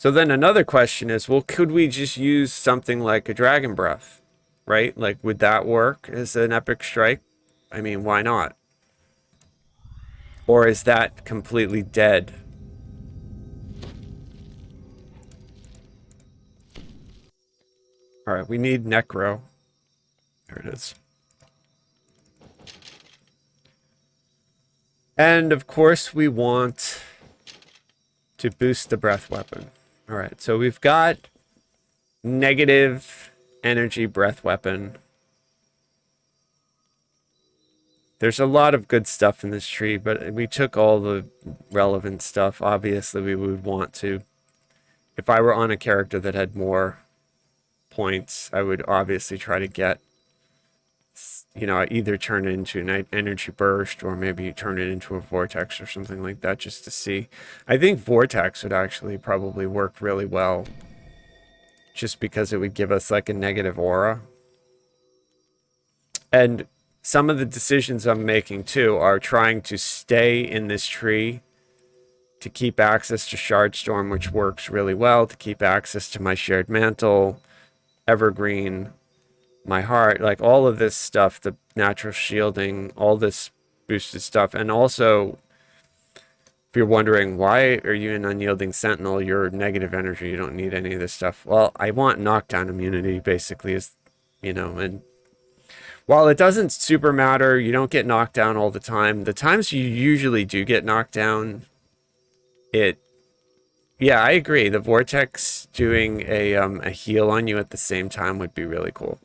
So then another question is, well, could we just use something like a Dragon Breath, right? Like, would that work as an epic strike? I mean, why not? Or is that completely dead? All right, we need Necro. There it is. And of course, we want to boost the breath weapon. All right, so we've got negative energy breath weapon. There's a lot of good stuff in this tree, but we took all the relevant stuff. Obviously, we would want to. If I were on a character that had more points, I would obviously try to get, you know, either turn it into an energy burst or maybe turn it into a vortex or something like that just to see. I think vortex would actually probably work really well just because it would give us like a negative aura. And some of the decisions I'm making too are trying to stay in this tree to keep access to Shardstorm, which works really well, to keep access to my Shared Mantle, Evergreen, my heart, like all of this stuff, the natural shielding, all this boosted stuff. And also, if you're wondering, why are you an Unyielding Sentinel? You're negative energy. You don't need any of this stuff. Well, I want knockdown immunity, basically, is, you know, and while it doesn't super matter, you don't get knocked down all the time. The times you usually do get knocked down, yeah, I agree. The Vortex doing a heal on you at the same time would be really cool.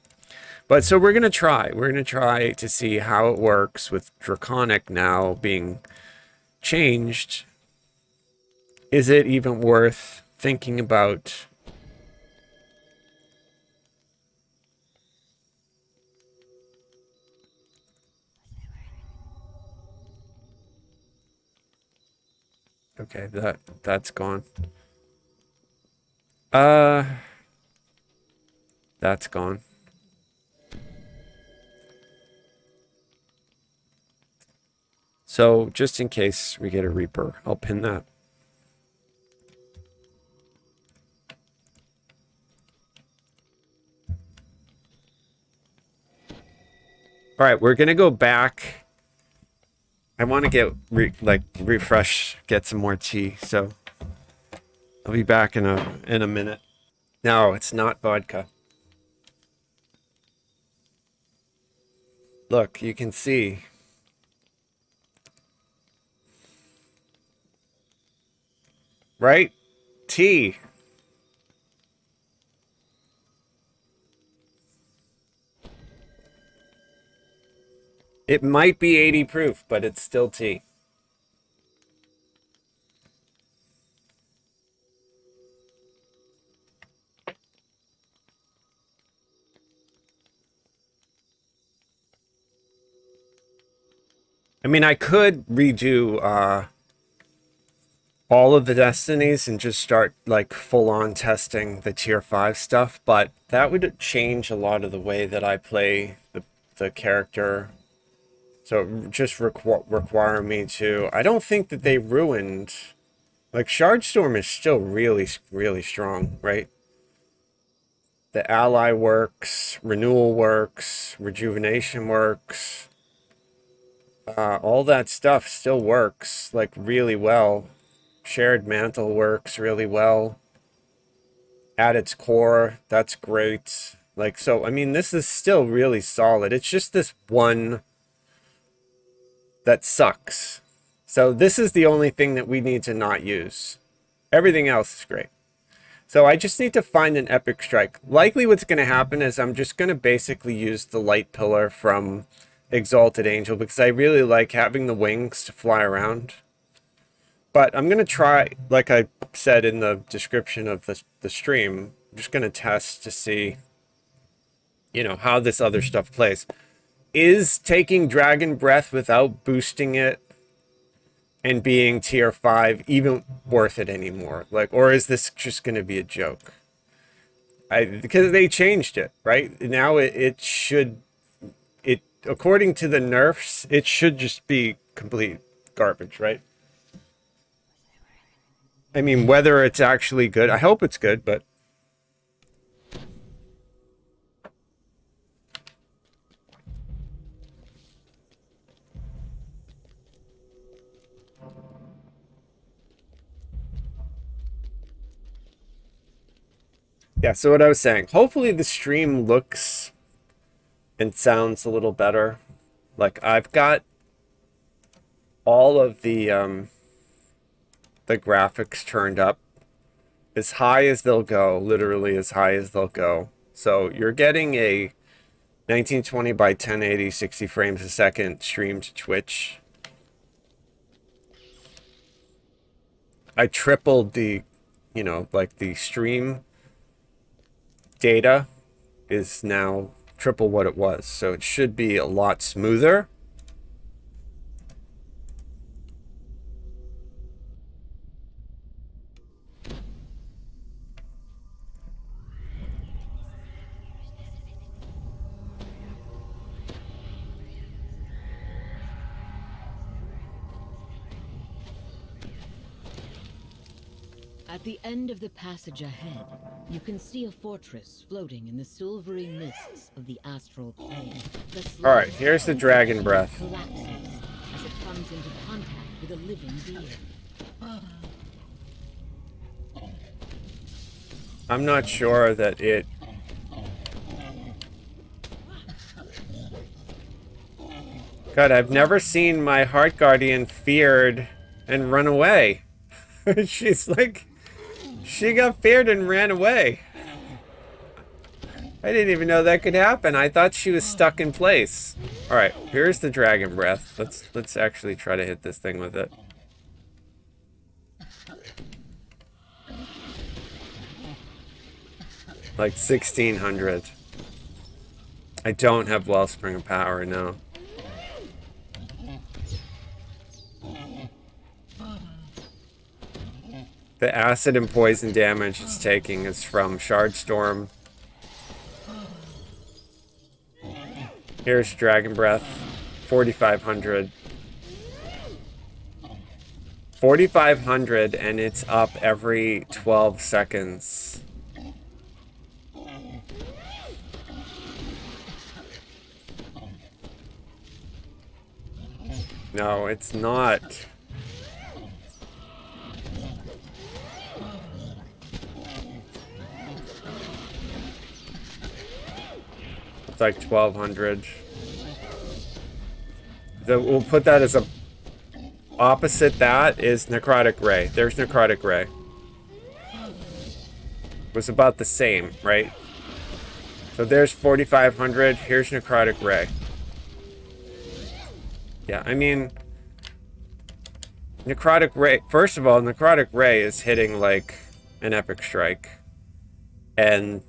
But so we're gonna try. We're gonna try to see how it works with Draconic now being changed. Is it even worth thinking about? Okay, that's gone. Uh, that's gone. So just in case we get a Reaper, I'll pin that. All right, we're gonna go back. I want to get refresh, get some more tea. So I'll be back in a minute. No, it's not vodka. Look, you can see. Right? Tea. It might be 80 proof, but it's still tea. I mean, I could redo all of the destinies and just start like full on testing the tier 5 stuff, but that would change a lot of the way that I play the character. So it would just require me to. I don't think that they ruined. Like Shardstorm is still really, really strong, right? The ally works, renewal works, rejuvenation works. All that stuff still works like really well. Shared Mantle works really well. At its core, that's great. Like, so, I mean, this is still really solid. It's just this one that sucks. So this is the only thing that we need to not use. Everything else is great. So I just need to find an epic strike. Likely what's going to happen is I'm just going to basically use the light pillar from Exalted Angel because I really like having the wings to fly around. But I'm going to try, like I said in the description of the stream, I'm just going to test to see, you know, how this other stuff plays. Is taking Dragon Breath without boosting it and being tier 5 even worth it anymore? Like, or is this just going to be a joke? Because they changed it, right? Now it should, according to the nerfs, it should just be complete garbage, right? I mean, whether it's actually good, I hope it's good, but yeah, so what I was saying, hopefully the stream looks and sounds a little better. Like I've got all of the graphics turned up as high as they'll go, literally as high as they'll go. So you're getting a 1920 by 1080, 60 frames a second stream to Twitch. I tripled the, you know, like the stream data is now triple what it was. So it should be a lot smoother. At the end of the passage ahead, you can see a fortress floating in the silvery mists of the astral plane. All right, here's the dragon breath. Collapses as it comes into contact with a living being. I'm not sure that it... God, I've never seen my Heart Guardian feared and run away. She's like... She got feared and ran away. I didn't even know that could happen. I thought she was stuck in place. All right, here's the dragon breath. Let's actually try to hit this thing with it. Like 1600. I don't have Wellspring of Power, no. The acid and poison damage it's taking is from Shardstorm. Here's Dragon Breath. 4,500. 4,500 and it's up every 12 seconds. No, it's not. It's like 1,200. We'll put that as a... Opposite that is Necrotic Ray. There's Necrotic Ray. It was about the same, right? So there's 4,500. Here's Necrotic Ray. Yeah, I mean... Necrotic Ray... First of all, Necrotic Ray is hitting like an Epic Strike. And...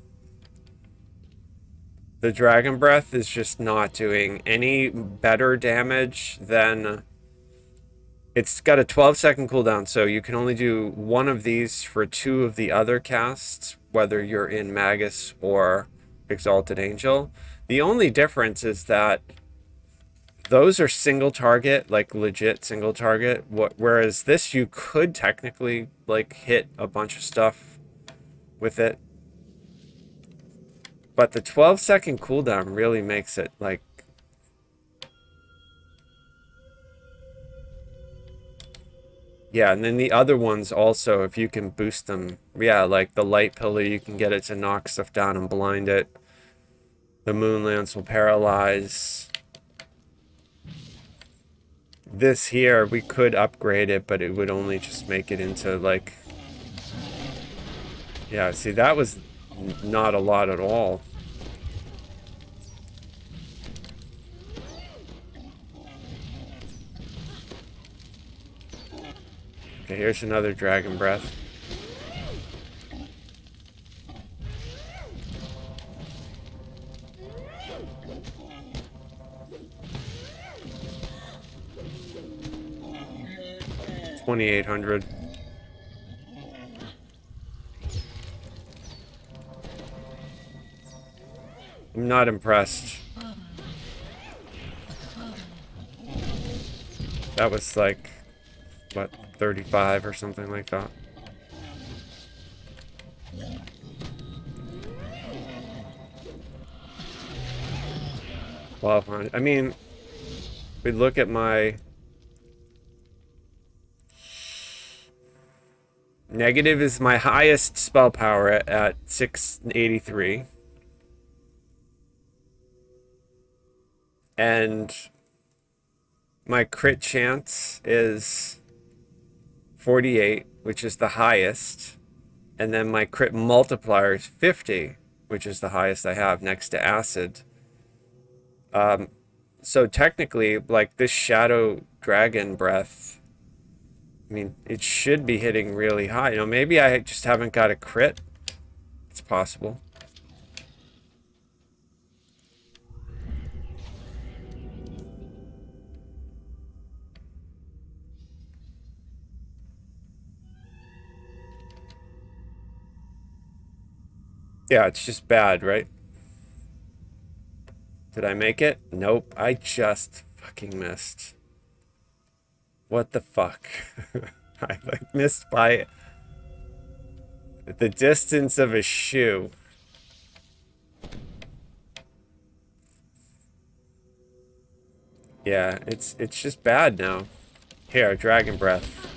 the Dragon Breath is just not doing any better damage than... It's got a 12-second cooldown, so you can only do one of these for two of the other casts, whether you're in Magus or Exalted Angel. The only difference is that those are single target, like legit single target, whereas this you could technically like hit a bunch of stuff with it. But the 12-second cooldown really makes it like... Yeah, and then the other ones also, if you can boost them. Yeah, like the Light Pillar, you can get it to knock stuff down and blind it. The Moonlance will paralyze. This here, we could upgrade it, but it would only just make it into like... Yeah, see, that was not a lot at all. Okay, here's another Dragon Breath. $2,800. I'm not impressed. That was like, what, 35 or something like that. Well, I mean, we look at my negative is my highest spell power at 683. And my crit chance is 48, which is the highest. And then my crit multiplier is 50, which is the highest I have next to acid. So technically, like this shadow dragon breath, I mean, it should be hitting really high. You know, maybe I just haven't got a crit. It's possible. Yeah, it's just bad, right? Did I make it? Nope, I just fucking missed. What the fuck? I like missed by the distance of a shoe. Yeah, it's just bad now. Here, dragon breath.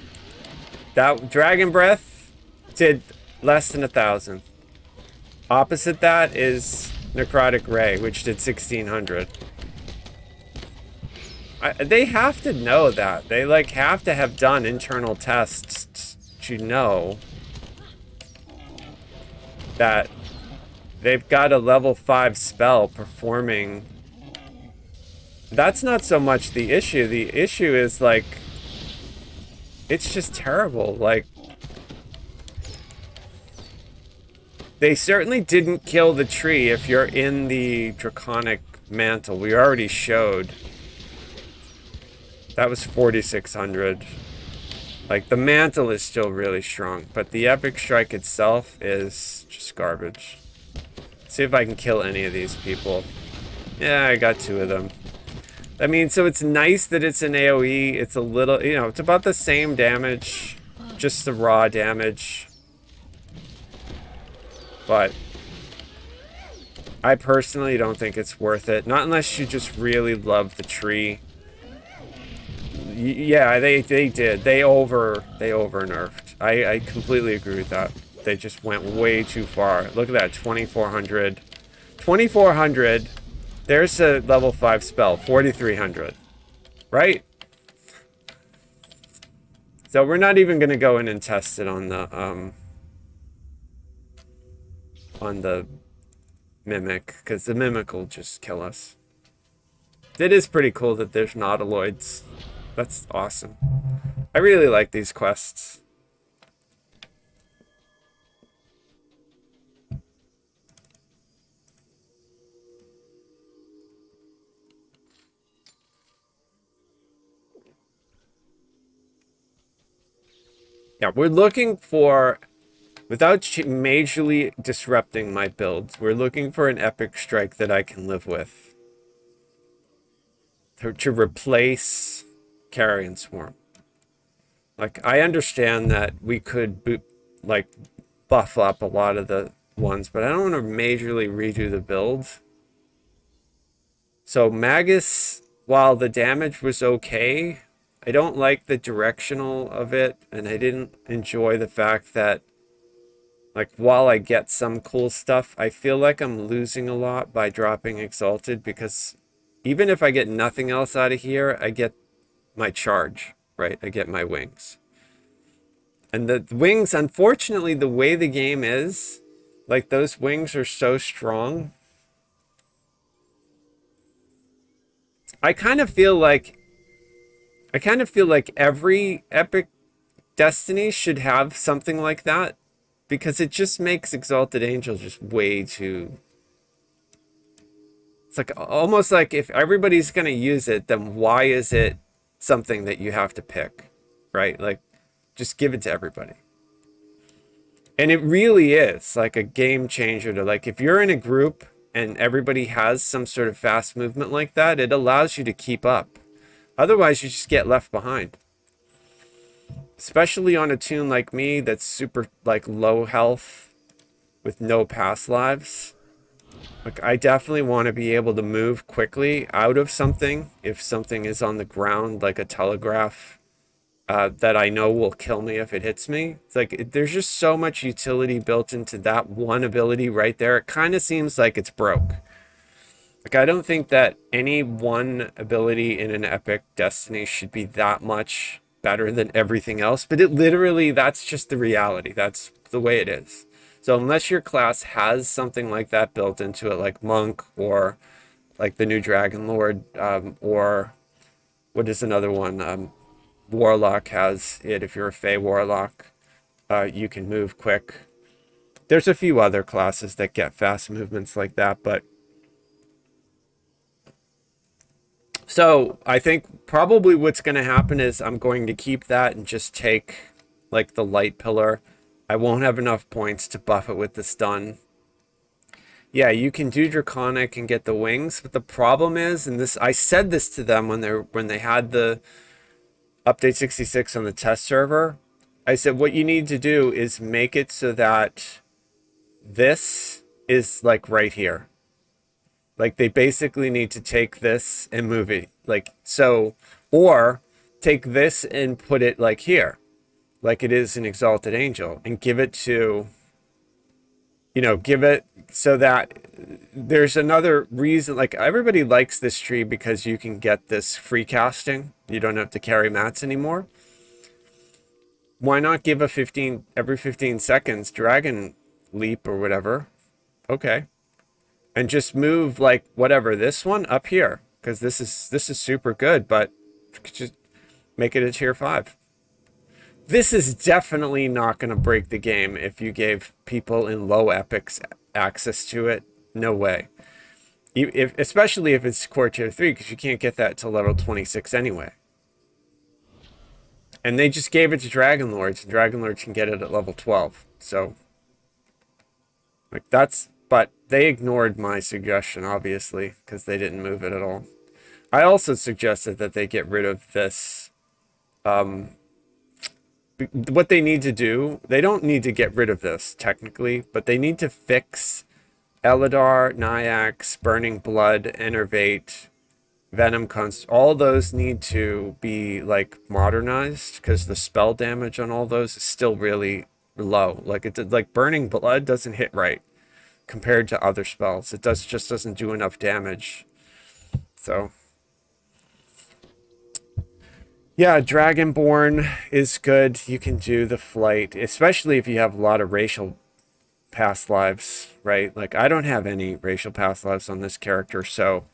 That dragon breath did less than 1,000. Opposite that is necrotic ray, which did 1,600. They have to know that. They like have to have done internal tests to know that they've got a level 5 spell performing. That's not so much the issue. The issue is like it's just terrible. Like they certainly didn't kill the tree if you're in the Draconic Mantle. We already showed. That was 4,600. Like, the Mantle is still really strong, but the Epic Strike itself is just garbage. See if I can kill any of these people. Yeah, I got 2 of them. I mean, so it's nice that it's an AoE. It's a little, you know, it's about the same damage. Just the raw damage. But I personally don't think it's worth it. Not unless you just really love the tree. Yeah, they did. They over nerfed. I completely agree with that. They just went way too far. Look at that, 2,400. 2,400. There's a level 5 spell, 4,300. Right? So we're not even gonna go in and test it on the Mimic, because the Mimic will just kill us. It is pretty cool that there's nautiloids. That's awesome. I really like these quests. Yeah, we're looking for, without majorly disrupting my builds, we're looking for an epic strike that I can live with. To replace Carrion Swarm. Like, I understand that we could buff up a lot of the ones, but I don't want to majorly redo the build. So Magus, while the damage was okay, I don't like the directional of it, and I didn't enjoy the fact that, like, while I get some cool stuff, I feel like I'm losing a lot by dropping Exalted, because even if I get nothing else out of here, I get my charge, right? I get my wings. And the wings, unfortunately, the way the game is, like, those wings are so strong. I kind of feel like every epic destiny should have something like that, because it just makes Exalted Angel just way too... It's like almost like if everybody's going to use it, then why is it something that you have to pick, right? Like, just give it to everybody. And it really is like a game changer to, like, if you're in a group and everybody has some sort of fast movement like that, it allows you to keep up. Otherwise, you just get left behind. Especially on a toon like me that's super, like, low health. with no past lives. Like, I definitely want to be able to move quickly out of something if something is on the ground, like a telegraph, that I know will kill me if it hits me. It's like there's just so much utility built into that one ability right there. It kind of seems like it's broke. Like, I don't think that any one ability in an epic Destiny should be that much better than everything else, but it literally, that's just the reality. That's the way it is. So unless your class has something like that built into it, like Monk or like the new Dragon Lord, or what is another one? Warlock has it. If you're a Fey Warlock, you can move quick. There's a few other classes that get fast movements like that, but so I think probably what's going to happen is I'm going to keep that and just take like the light pillar. I won't have enough points to buff it with the stun. Yeah, you can do Draconic and get the wings, but the problem is, and this, I said this to them when they had the update 66 on the test server. I said what you need to do is make it so that this is like right here. Like, they basically need to take this and move it like so, or take this and put it like here, like it is an exalted angel, and give it to, give it so that there's another reason. Like, everybody likes this tree because you can get this free casting. You don't have to carry mats anymore. Why not give a 15 every 15 seconds dragon leap or whatever? Okay. And just move like whatever, this one up here, because this is super good, but just make it a tier 5. This is definitely not going to break the game if you gave people in low epics access to it. No way. Especially if it's core tier 3, because you can't get that till level 26 anyway. And they just gave it to Dragon Lords, and Dragon Lords can get it at level 12. So, like, that's, but they ignored my suggestion, obviously, because they didn't move it at all. I also suggested that they get rid of this. What they need to do, they don't need to get rid of this, technically, but they need to fix Eladar, Nyax, Burning Blood, Enervate, Venom Const. All those need to be, like, modernized, because the spell damage on all those is still really low. Like, like Burning Blood doesn't hit right compared to other spells. It just doesn't do enough damage. So, yeah, Dragonborn is good. You can do the flight, especially if you have a lot of racial past lives, right? Like, I don't have any racial past lives on this character, so